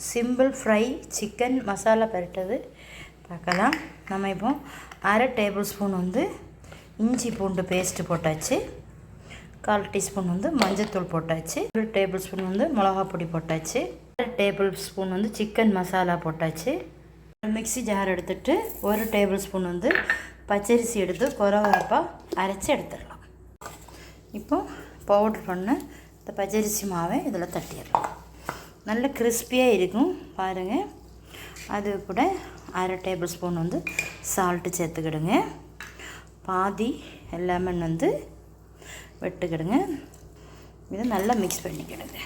Simple fry chicken masala பரட்டது பார்க்கலாம். நம்ம இப்போ அரை டேபிள் ஸ்பூன் வந்து இஞ்சி பூண்டு பேஸ்ட்டு போட்டாச்சு. 1/4 டீஸ்பூன் வந்து மஞ்சள்தூள் போட்டாச்சு. 1 டேபிள் ஸ்பூன் வந்து மிளகா பொடி போட்டாச்சு. 1 டேபிள் ஸ்பூன் வந்து சிக்கன் மசாலா போட்டாச்சு. மிக்ஸி ஜார் எடுத்துகிட்டு 1 டேபிள் ஸ்பூன் வந்து பச்சரிசி எடுத்து கொரகரப்பாக அரைச்சி எடுத்துடலாம். இப்போ பவுட்ரு பண்ண இந்த பச்சரிசி மாவை இதில் தட்டிடலாம். நல்ல கிறிஸ்பியாக இருக்கும் பாருங்கள். அது கூட அரை டேபிள் ஸ்பூன் வந்து சால்ட்டு சேர்த்துக்கிடுங்க. பாதி லெமன் வந்து வெட்டுக்கிடுங்க. இதை நல்லா மிக்ஸ் பண்ணிக்கிடுங்க.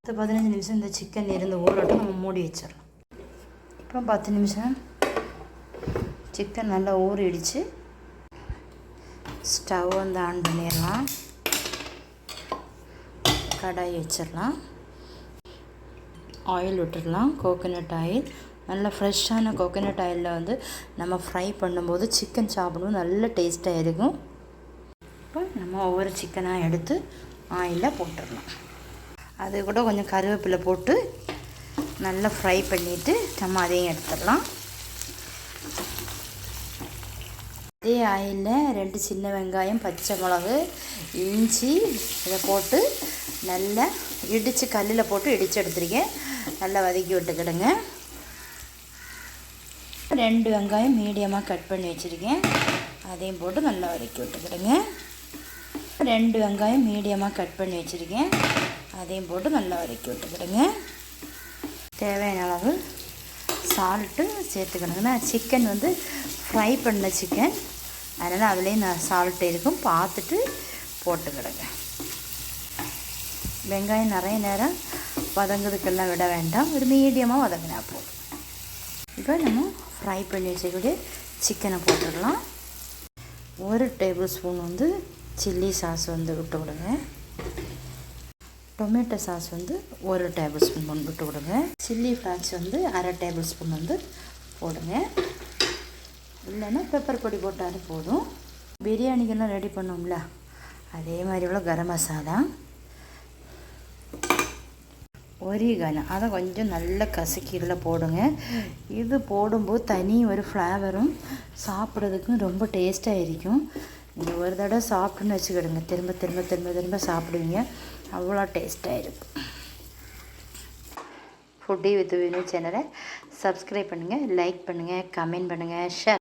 15 நிமிஷம் இந்த சிக்கன் இருந்து ஊறட்டும். நம்ம மூடி வச்சிடலாம். இப்போ 10 நிமிஷம் சிக்கன் நல்லா ஊறிடுச்சு. ஸ்டவ் வந்து ஆன் பண்ணிடலாம். கடாய் வச்சிடலாம். ஆயில் விட்டுடலாம். கோகோனட் ஆயில், நல்ல ஃப்ரெஷ்ஷான கோகோனட் ஆயிலில் வந்து நம்ம ஃப்ரை பண்ணும்போது சிக்கன் சாப்பிடும்போது நல்ல டேஸ்ட்டாக இருக்கும். இப்போ நம்ம ஒவ்வொரு சிக்கனாக எடுத்து ஆயிலில் போட்டுடலாம். அது கூட கொஞ்சம் கருவேப்பிலை போட்டு நல்லா ஃப்ரை பண்ணிவிட்டு நம்ம அதையும் எடுத்துடலாம். அதே ஆயிலில் 2 சின்ன வெங்காயம், பச்சை மிளகு, இஞ்சி இதை போட்டு நல்லா இடித்து கல்லில் போட்டு இடித்து எடுத்துருக்கேன். நல்லா வதக்கி விட்டுக்கிடுங்க. 2 வெங்காயம் மீடியமாக கட் பண்ணி வச்சுருக்கேன். அதையும் போட்டு நல்லா வதக்கி விட்டுக்கிடுங்க. 2 வெங்காயம் மீடியமாக கட் பண்ணி வச்சுருக்கேன். அதையும் போட்டு நல்லா வதக்கி விட்டுக்கிடுங்க. தேவையான அளவு சால்ட்டு சேர்த்துக்கணுங்கன்னா சிக்கன் வந்து ஃப்ரை பண்ண சிக்கன், அதனால் அதுலேயும் நான் சால்ட் இருக்கும் பார்த்துட்டு போட்டுக்கிடுங்க. வெங்காயம் நிறைய நேரம் வதங்குறதுக்கெல்லாம் விட வேண்டாம், ஒரு மீடியமாக வதங்கினா போதும். இப்போ நம்ம ஃப்ரை பண்ணி வச்சுக்கிட்டு சிக்கனை போட்டுடலாம். 1 டேபிள் ஸ்பூன் வந்து சில்லி சாஸ் வந்து விட்டு விடுங்க. டொமேட்டோ சாஸ் வந்து 1 டேபிள் ஸ்பூன் விட்டு விடுங்க. சில்லி ஃப்ளாக்ஸ் வந்து அரை டேபிள் ஸ்பூன் வந்து போடுங்க. இல்லைன்னா பெப்பர் பொடி போட்டாலும் போதும். பிரியாணிக்கெல்லாம் ரெடி பண்ணோம்ல அதே மாதிரி உள்ள கரம் மசாலா, ஒரிகானோ அதை கொஞ்சம் நல்ல கசக்கியில் போடுங்க. இது போடும்போது தனி ஒரு ஃப்ளேவரும் சாப்பிட்றதுக்கும் ரொம்ப டேஸ்ட்டாக இருக்கும். நீங்கள் ஒரு தடவை சாப்பிட்டுன்னு வச்சுக்கிடுங்க, திரும்ப திரும்ப திரும்ப திரும்ப சாப்பிடுவீங்க, அவ்வளோ டேஸ்ட்டாக இருக்கும். ஃபுட்டி வித் வினு சேனலை சப்ஸ்கிரைப் பண்ணுங்கள், லைக் பண்ணுங்கள், கமெண்ட் பண்ணுங்கள், ஷேர்